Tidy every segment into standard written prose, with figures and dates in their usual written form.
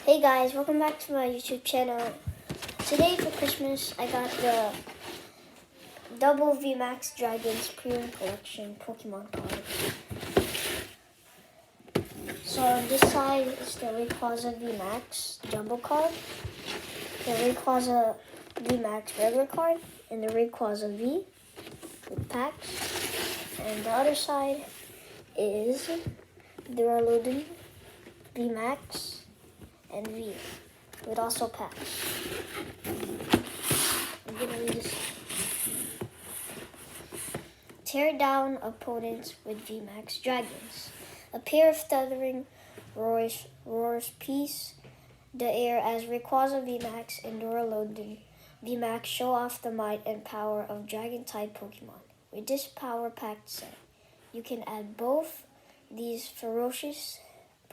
Hey guys, welcome back to my YouTube channel. Today for Christmas, I got the double VMAX Dragons Premium Collection Pokemon cards. So on this side is the Rayquaza VMAX Jumbo card, the Rayquaza VMAX regular card, and the Rayquaza V with packs. And the other side is the Duraludon VMAX and V with also packs. I'm gonna read this. Tear down opponents with VMAX Dragons. A pair of thundering roars piece the air as Rayquaza VMAX and Duraludon VMAX show off the might and power of Dragon-type Pokemon. With this power-packed set, you can add both these ferocious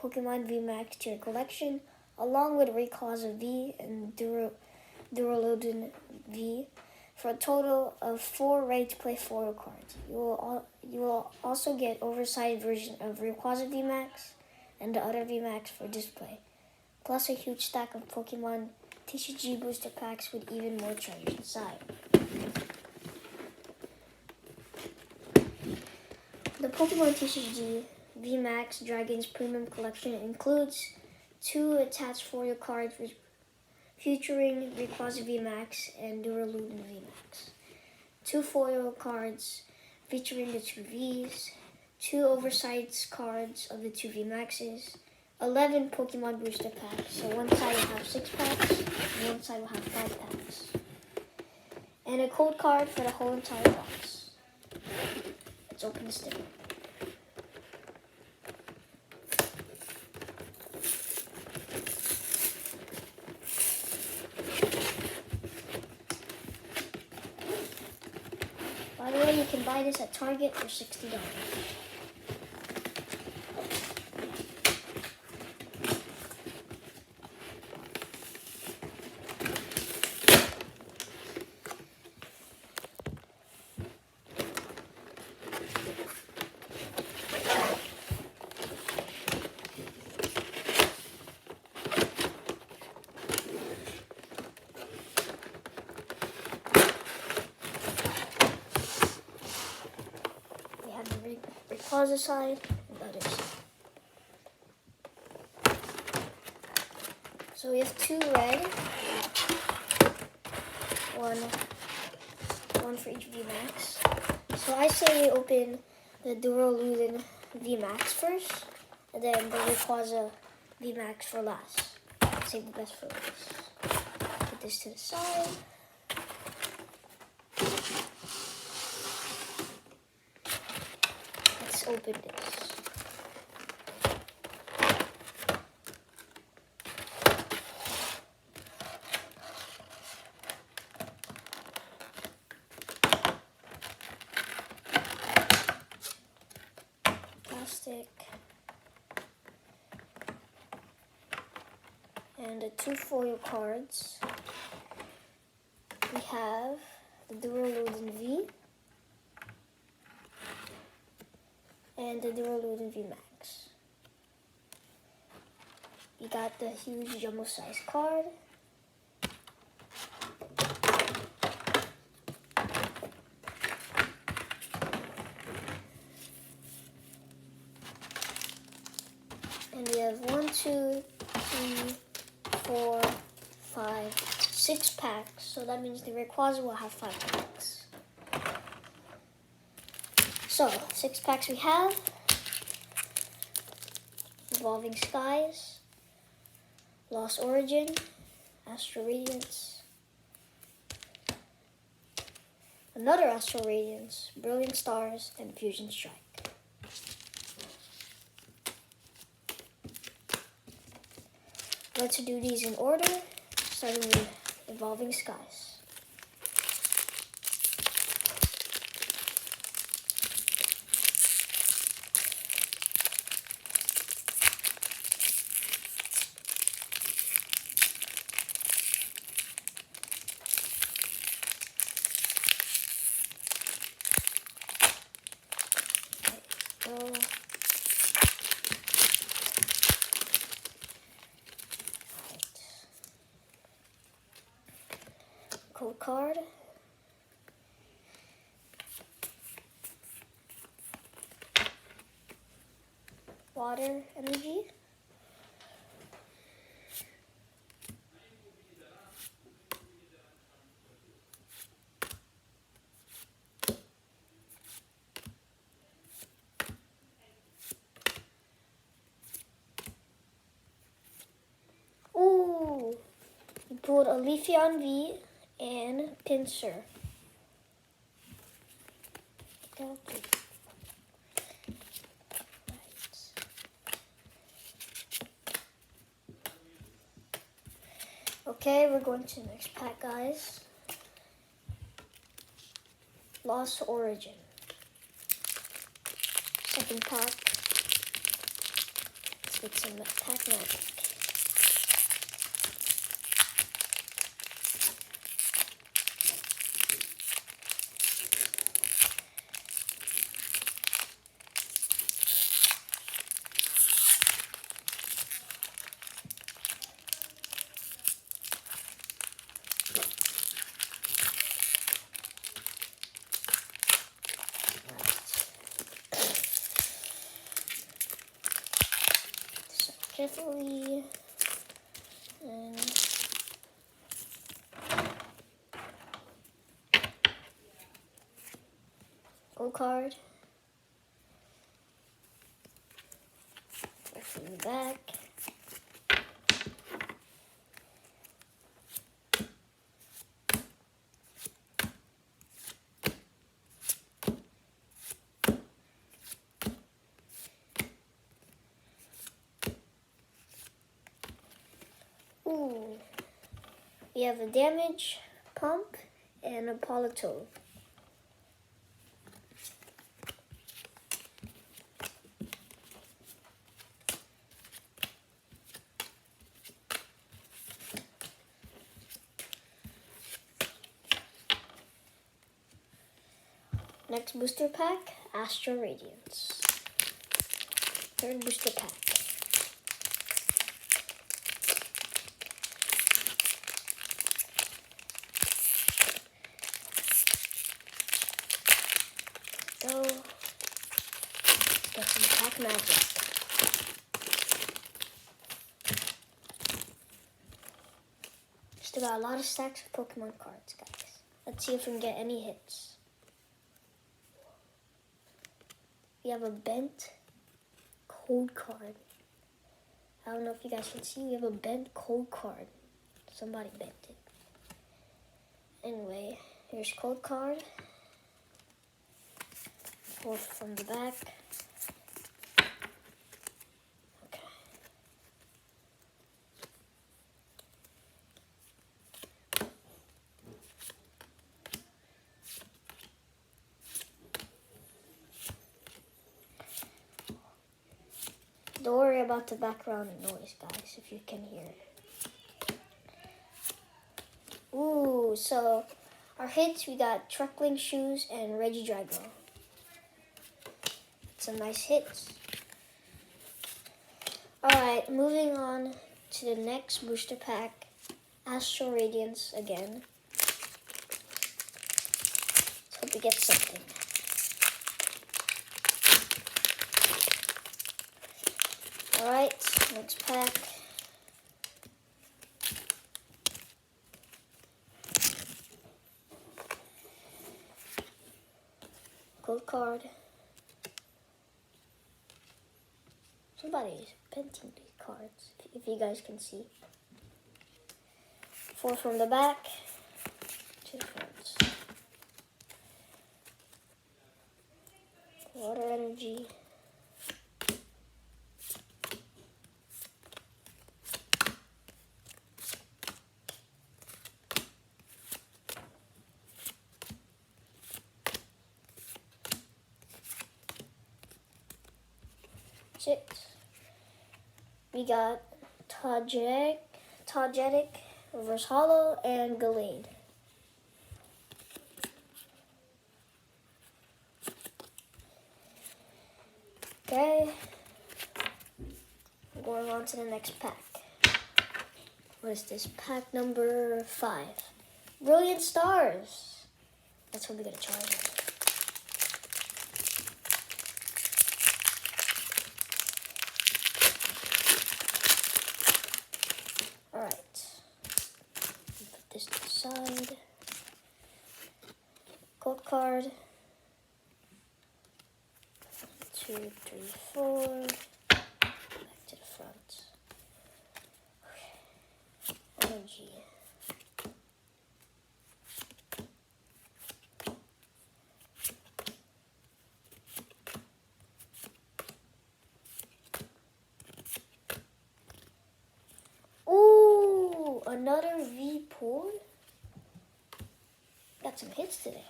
Pokemon VMAX to your collection, along with Rayquaza V and Duraludon V, for a total of 4 ready-to-play foil cards. You will also get oversized version of Rayquaza VMAX and the other VMAX for display, plus a huge stack of Pokemon TCG booster packs with even more treasures inside. The Pokemon TCG VMAX Dragons Premium Collection includes 2 attached foil cards featuring Rayquaza VMAX and Duraludon VMAX, 2 foil cards featuring the 2 Vs, 2 oversized cards of the 2 VMAXs, 11 Pokemon booster packs, so one side will have 6 packs, and one side will have 5 packs, and a code card for the whole entire box. Let's open the sticker. By the way, you can buy this at Target for $60. Rayquaza side and other side. So we have 2 red, one for each VMAX. So I say we open the Duraludon VMAX first, and then the Rayquaza VMAX for last. Save the best for last. Put this to the side. Let's open this. Plastic. And the 2 foil cards. We have the Duraludon V and the Duraludon VMAX. You got the huge jumbo size card. And we have 1, 2, 3, 4, 5, 6 packs. So that means the Rayquaza will have 5 packs. So, 6 packs we have. Evolving Skies, Lost Origin, Astral Radiance, another Astral Radiance, Brilliant Stars, and Fusion Strike. Let's do these in order, starting with Evolving Skies. code card. Water energy. Ooh, we pulled a Leafeon V and Pinsir. Okay, we're going to the next pack, guys. Lost Origin. Second pack. Let's get some pack magic. Carefully, and gold card from the back. Ooh, we have a damage pump and a Politoed. Next booster pack, Astro Radiance. Third booster pack. Go. Get some pack magic. Still got a lot of stacks of Pokemon cards, guys. Let's see if we can get any hits. We have a bent code card. I don't know if you guys can see. We have a bent code card. Somebody bent it. Anyway, here's code card. Fourth from the back. Okay. Don't worry about the background noise, guys, if you can hear it. Ooh, so our hits, we got Truckling Shoes and Regidrago. Some nice hits. Alright, moving on to the next booster pack, Astral Radiance again. Let's hope we get something. Alright, next pack. Gold card. Somebody's painting these cards, if you guys can see. Four from the back. Two cards. Water energy. Six. We got Togetic, Reverse Hollow, and Gallade. Okay. Going on to the next pack. What is this? Pack number 5. Brilliant stars. Let's hope we get a charge. Alright. Put this to the side. Gold card. 2, 3, 4. Back to the front. Okay. Energy. Ooh, another V pull. Got some hits today.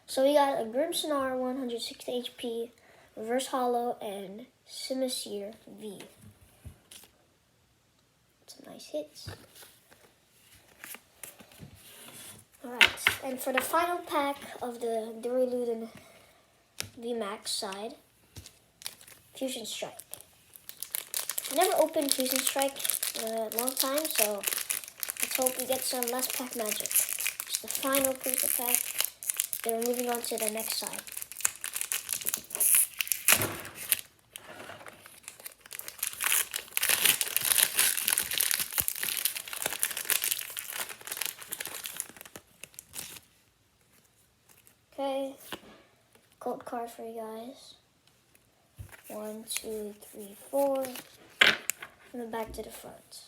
So we got a Grimmsnarl 160 HP, Reverse Hollow, and Simisear V. Some nice hits. Alright, and for the final pack of the Duraludon VMAX side, Fusion Strike. I never opened Fusion Strike in a long time, so let's hope we get some last pack magic. It's the final booster pack. Then we're moving on to the next side. Okay, gold card for you guys. 1, 2, 3, 4. And then back to the front.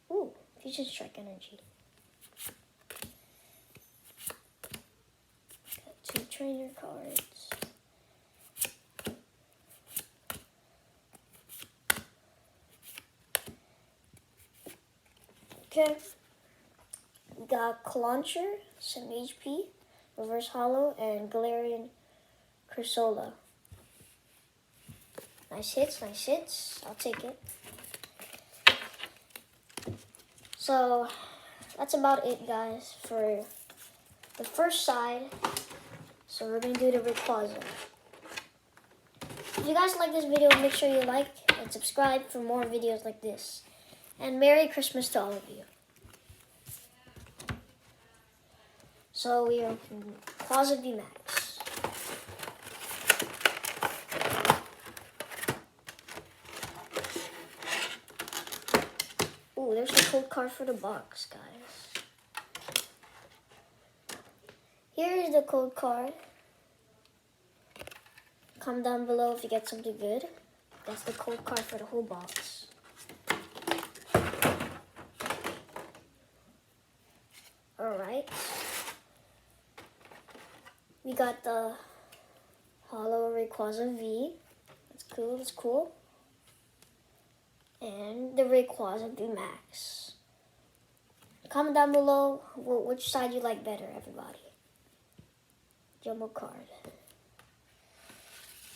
Ooh, Fusion Strike energy. Got 2 trainer cards. Okay. We got Clauncher, some HP, Reverse Hollow, and Galarian Crissola. Nice hits. I'll take it. So, that's about it, guys, for the first side. So, we're going to do the Rayquaza. If you guys like this video, make sure you like and subscribe for more videos like this. And Merry Christmas to all of you. So, we are Rayquaza VMAX. Ooh, there's a code card for the box, guys. Here is the code card. Comment down below if you get something good. That's the code card for the whole box. Alright. We got the Hollow Rayquaza V. That's cool. And the Rayquaza VMAX. Comment down below which side you like better, everybody. Jumbo card.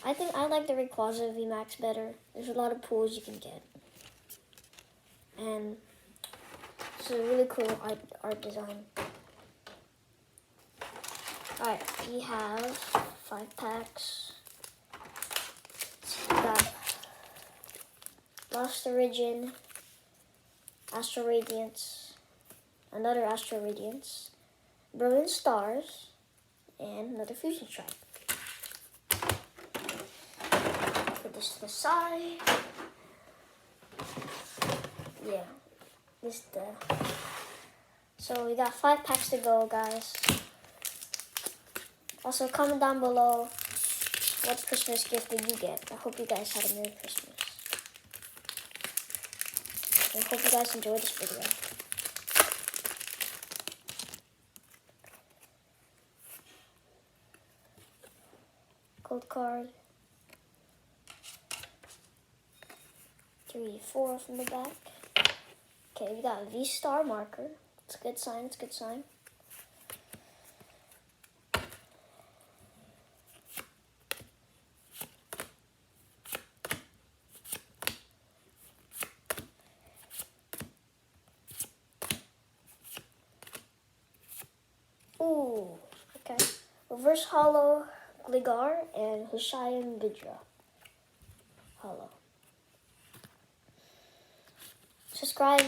I think I like the Rayquaza VMAX better. There's a lot of pulls you can get. And it's a really cool art design. Alright, we have 5 packs. We got Lost Origin, Astral Radiance, another Astral Radiance, Brilliant Stars, and another Fusion Strike. Put this to the side. Yeah, so we got 5 packs to go, guys. Also, comment down below what Christmas gift did you get. I hope you guys had a Merry Christmas. I hope you guys enjoyed this video. Gold card. 3, 4 from the back. Okay, we got a V-Star marker. It's a good sign, Ooh, okay. Reverse Hollow Gligar and Hushayan Vidra. Hollow. subscribe,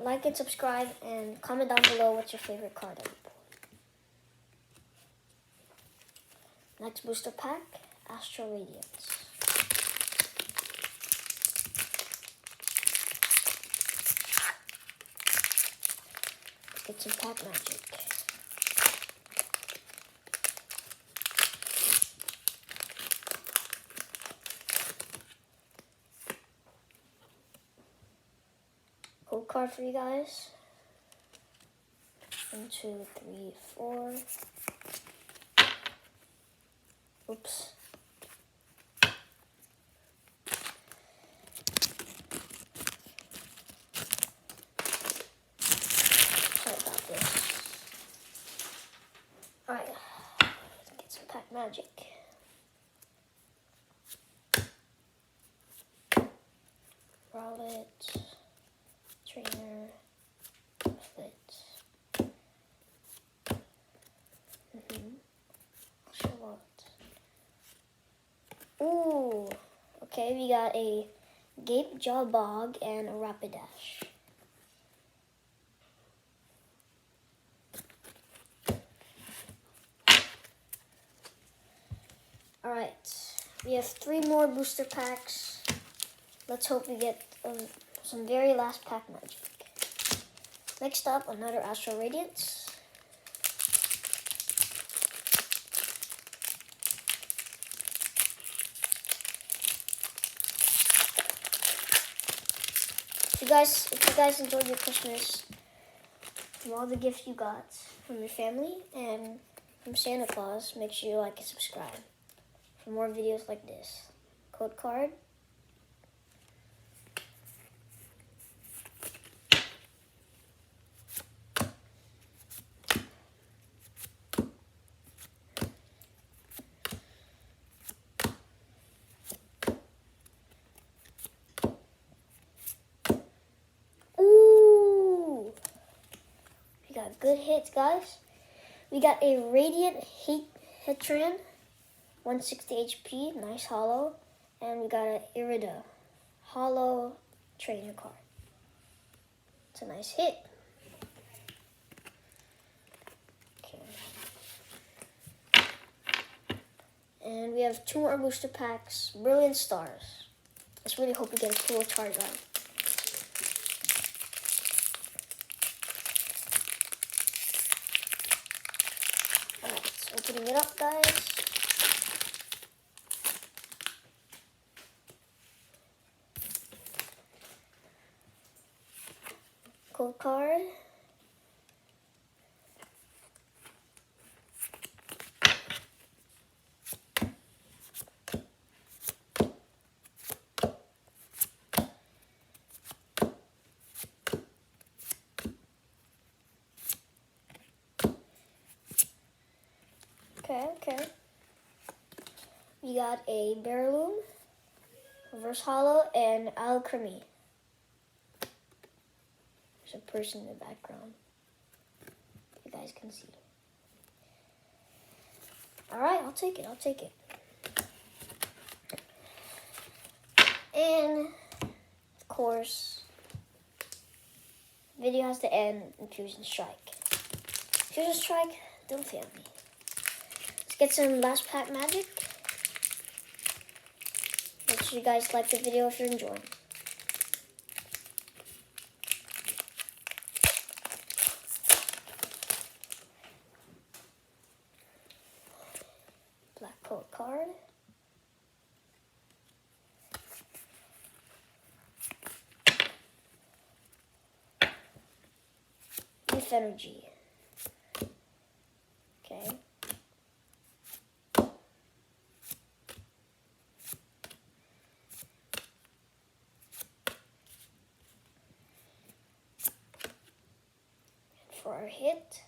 like and subscribe, and comment down below what's your favorite card on the board. Next booster pack, Astral Radiance. Get some pack magic. Code card for you guys. 1, 2, 3, 4. Oops. Sorry about this. Alright, let's get some pack magic. Rowlet, trainer, flits. Sure what. Ooh, okay, we got a Gape Jaw Bog and a Rapidash. Alright, we have 3 more booster packs. Let's hope we get some very last pack magic. Next up, another Astral Radiance. If you guys enjoyed your Christmas, from all the gifts you got from your family and from Santa Claus, make sure you like and subscribe for more videos like this. Code card. We got good hits, guys. We got a Radiant Hitran, 160 HP, nice hollow. And we got an Irida, hollow trainer card. It's a nice hit. Okay. And we have 2 more booster packs, Brilliant Stars. Let's really hope we get a cool Charizard. Opening it up, guys. Code card. Okay. We got a Barreloom, Reverse Hollow, and Alchemy. There's a person in the background. You guys can see. Alright, I'll take it. And, of course, video has to end in Fusion Strike. Fusion Strike, don't fail me. Get some last pack magic. Make sure you guys like the video if you're enjoying. Black code card. Youth Energy. Okay. For our hit.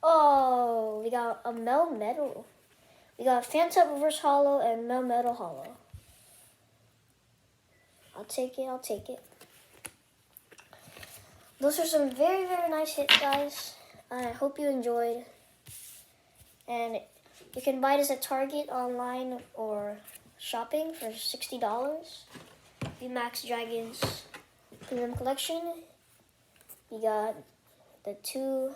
Oh, we got a Melmetal. We got Phantom Reverse Hollow and Melmetal Hollow. I'll take it. Those are some very, very nice hits, guys. I hope you enjoyed. And you can buy this at Target online or shopping for $60. VMAX Dragons Premium Collection. We got the 2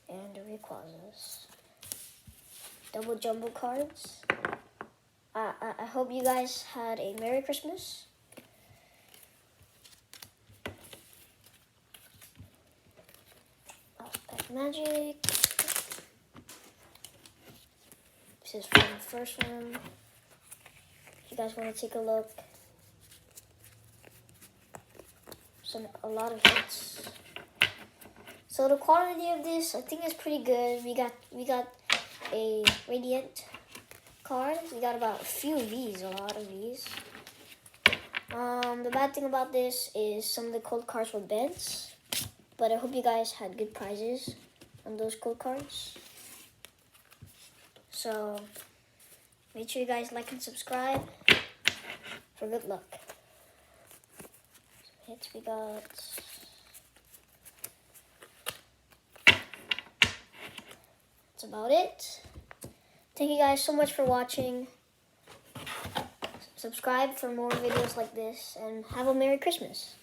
and the Rayquazas. Double jumbo cards. I hope you guys had a Merry Christmas. Pack Magic. This is from the first one. If you guys want to take a look. A lot of hits. So the quality of this, I think, is pretty good. We got a Radiant card. We got about a few of these, a lot of these. The bad thing about this is some of the cold cards were bents, but I hope you guys had good prizes on those cold cards. So make sure you guys like and subscribe for good luck. Hits we got. That's about it. Thank you guys so much for watching. Subscribe for more videos like this, and have a Merry Christmas.